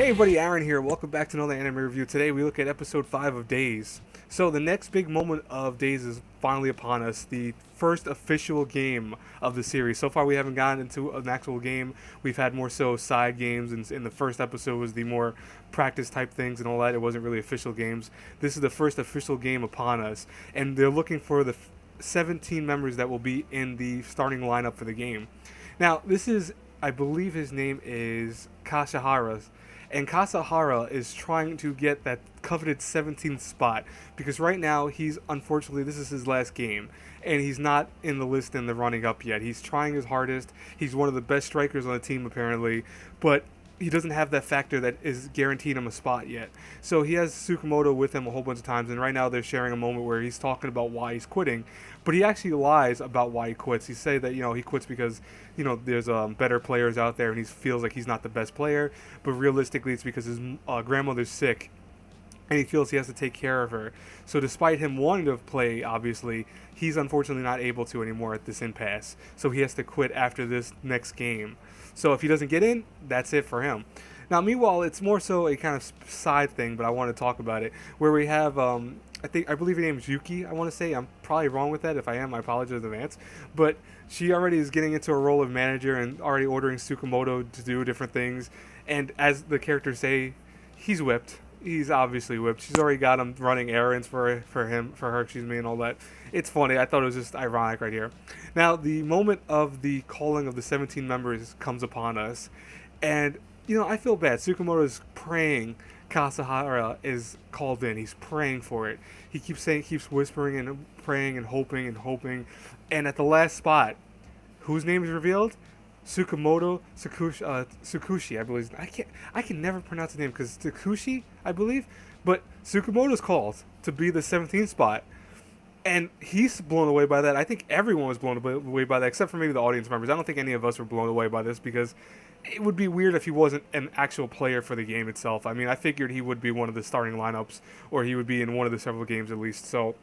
Hey everybody, Aaron here. Welcome back to another anime review. Today we look at episode 5 of Days. So the next big moment of Days is finally upon us, the first official game of the series. So far we haven't gotten into an actual game. We've had more so side games, and in the first episode was the more practice type things and all that. It wasn't really official games. This is the first official game upon us, and they're looking for the 17 members that will be in the starting lineup for the game. Now, this is, I believe his name is Kasahara, and Kasahara is trying to get that coveted 17th spot because right now he's, unfortunately, this is his last game and he's not in the list in the running up yet. He's trying his hardest. He's one of the best strikers on the team apparently, but he doesn't have that factor that is guaranteed him a spot yet. So he has Tsukamoto with him a whole bunch of times, and right now they're sharing a moment where he's talking about why he's quitting, but he actually lies about why he quits. He say that he quits because there's better players out there, and he feels like he's not the best player. But realistically, it's because his grandmother's sick, and he feels he has to take care of her. So despite him wanting to play, obviously, he's unfortunately not able to anymore at this impasse. So he has to quit after this next game. So if he doesn't get in, that's it for him. Now, meanwhile, it's more so a kind of side thing, but I want to talk about it, where we have, I believe her name is Yuki, I want to say. I'm probably wrong with that. If I am, I apologize in advance. But she already is getting into a role of manager and already ordering Tsukamoto to do different things. And as the characters say, he's whipped. He's obviously whipped. She's already got him running errands for her, and all that. It's funny. I thought it was just ironic right here. Now, the moment of the calling of the 17 members comes upon us, and I feel bad. Tsukamoto is praying Kasahara is called in. He's praying for it. He keeps whispering and praying and hoping, and at the last spot, whose name is revealed? Tsukushi, I believe. I can never pronounce the name because Tsukushi, I believe, but Tsukamoto's called to be the 17th spot, and he's blown away by that. I think everyone was blown away by that, except for maybe the audience members. I don't think any of us were blown away by this because it would be weird if he wasn't an actual player for the game itself. I mean, I figured he would be one of the starting lineups, or he would be in one of the several games at least. So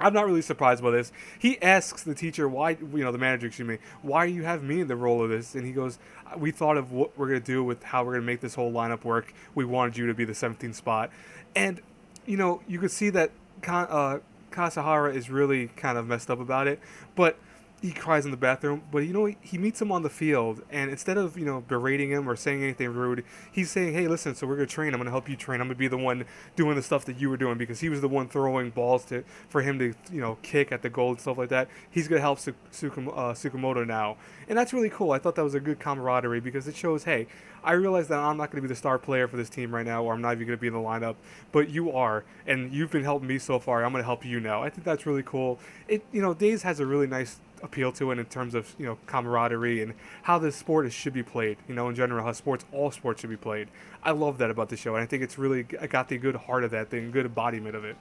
I'm not really surprised by this. He asks the teacher, why, the manager, excuse me, why do you have me in the role of this? And he goes, we thought of what we're going to do with how we're going to make this whole lineup work. We wanted you to be the 17th spot. And, you could see that Kasahara is really kind of messed up about it. But he cries in the bathroom, but he meets him on the field, and instead of berating him or saying anything rude, he's saying, hey, listen, so we're going to train, I'm going to help you train, I'm going to be the one doing the stuff that you were doing, because he was the one throwing balls for him to kick at the goal and stuff like that. He's going to help Tsukamoto now, and that's really cool. I thought that was a good camaraderie, because it shows, hey, I realize that I'm not going to be the star player for this team right now, or I'm not even going to be in the lineup, but you are, and you've been helping me so far, I'm going to help you now. I think that's really cool. Days has a really nice appeal to it in terms of camaraderie and how this sport should be played, in general, how all sports should be played. I love that about the show, and I think it's really got the good heart of that thing, good embodiment of it.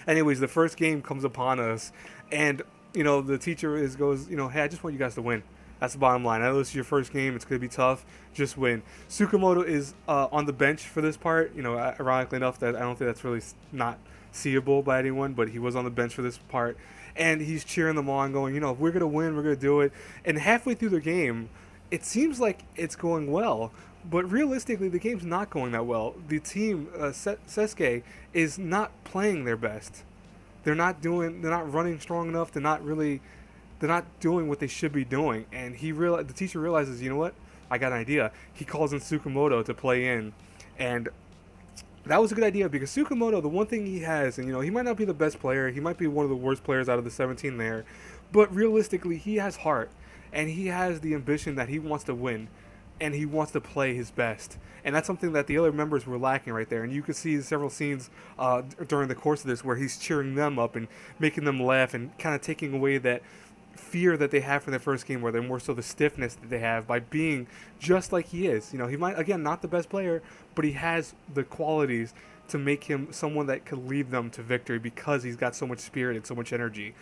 Anyways, the first game comes upon us, and the teacher goes, hey, I just want you guys to win. That's the bottom line. I know this is your first game. It's going to be tough. Just win. Tsukamoto is on the bench for this part. Ironically enough, that I don't think that's really not seeable by anyone, but he was on the bench for this part. And he's cheering them on, going, if we're going to win, we're going to do it. And halfway through the game, it seems like it's going well. But realistically, the game's not going that well. The team, Sesuke, is not playing their best. They're not running strong enough. They're not doing what they should be doing. And the teacher realizes, you know what? I got an idea. He calls in Tsukamoto to play in. And that was a good idea because Tsukamoto, the one thing he has, and he might not be the best player, he might be one of the worst players out of the 17 there, but realistically, he has heart, and he has the ambition that he wants to win, and he wants to play his best. And that's something that the other members were lacking right there. And you could see several scenes during the course of this where he's cheering them up and making them laugh and kind of taking away that fear that they have from their first game, where they're more so the stiffness that they have by being just like he is. He might, again, not the best player, but he has the qualities to make him someone that could lead them to victory because he's got so much spirit and so much energy.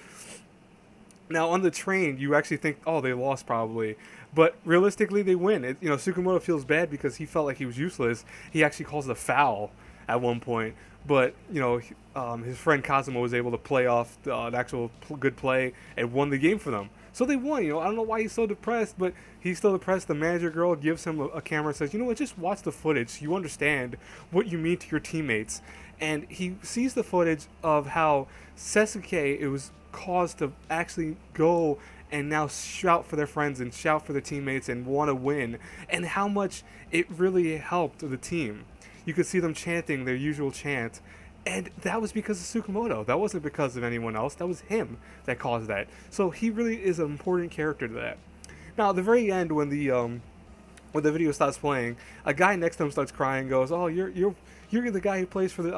Now, on the train, you actually think, oh, they lost probably. But realistically, they win. Tsukamoto feels bad because he felt like he was useless. He actually calls it a foul at one point. but his friend Cosmo was able to play off an actual good play and won the game for them. So they won. I don't know why he's so depressed, but he's still depressed. The manager girl gives him a camera and says, "You know what? Just watch the footage. You understand what you mean to your teammates." And he sees the footage of how Sasuke it was caused to actually go and now shout for their friends and shout for their teammates and want to win, and how much it really helped the team. You could see them chanting their usual chant, and that was because of Tsukamoto. That wasn't because of anyone else. That was him that caused that. So he really is an important character to that. Now, at the very end, when the video starts playing, a guy next to him starts crying and goes, "Oh, you're the guy who plays for the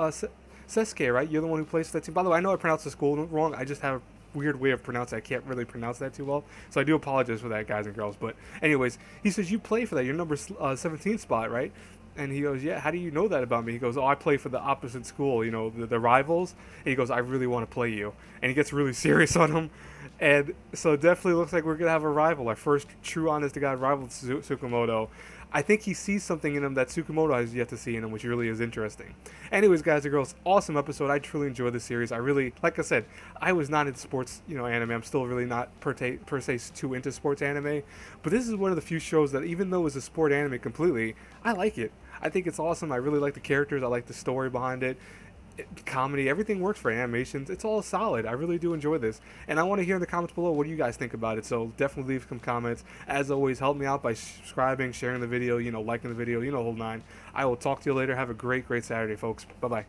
Sasuke, right? You're the one who plays for that team." By the way, I know I pronounced the school wrong. I just have a weird way of pronouncing it. I can't really pronounce that too well. So I do apologize for that, guys and girls. But anyways, he says, "You play for that. You're number 17 spot, right?" And he goes, "Yeah, how do you know that about me?" He goes, "Oh, I play for the opposite school, the rivals." And he goes, "I really want to play you." And he gets really serious on him. And so it definitely looks like we're going to have a rival, our first true honest-to-God rival to Tsukamoto. I think he sees something in him that Tsukamoto has yet to see in him, which really is interesting. Anyways, guys and girls, awesome episode. I truly enjoyed this series. I really, like I said, I was not into sports, anime. I'm still really not per se too into sports anime. But this is one of the few shows that, even though it's a sport anime completely, I like it. I think it's awesome. I really like the characters. I like the story behind it. Comedy, everything works for animations. It's all solid. I really do enjoy this, and I want to hear in the comments below what do you guys think about it. So definitely leave some comments. As always, help me out by subscribing, sharing the video, liking the video, the whole nine. I will talk to you later. Have a great Saturday, folks. Bye bye.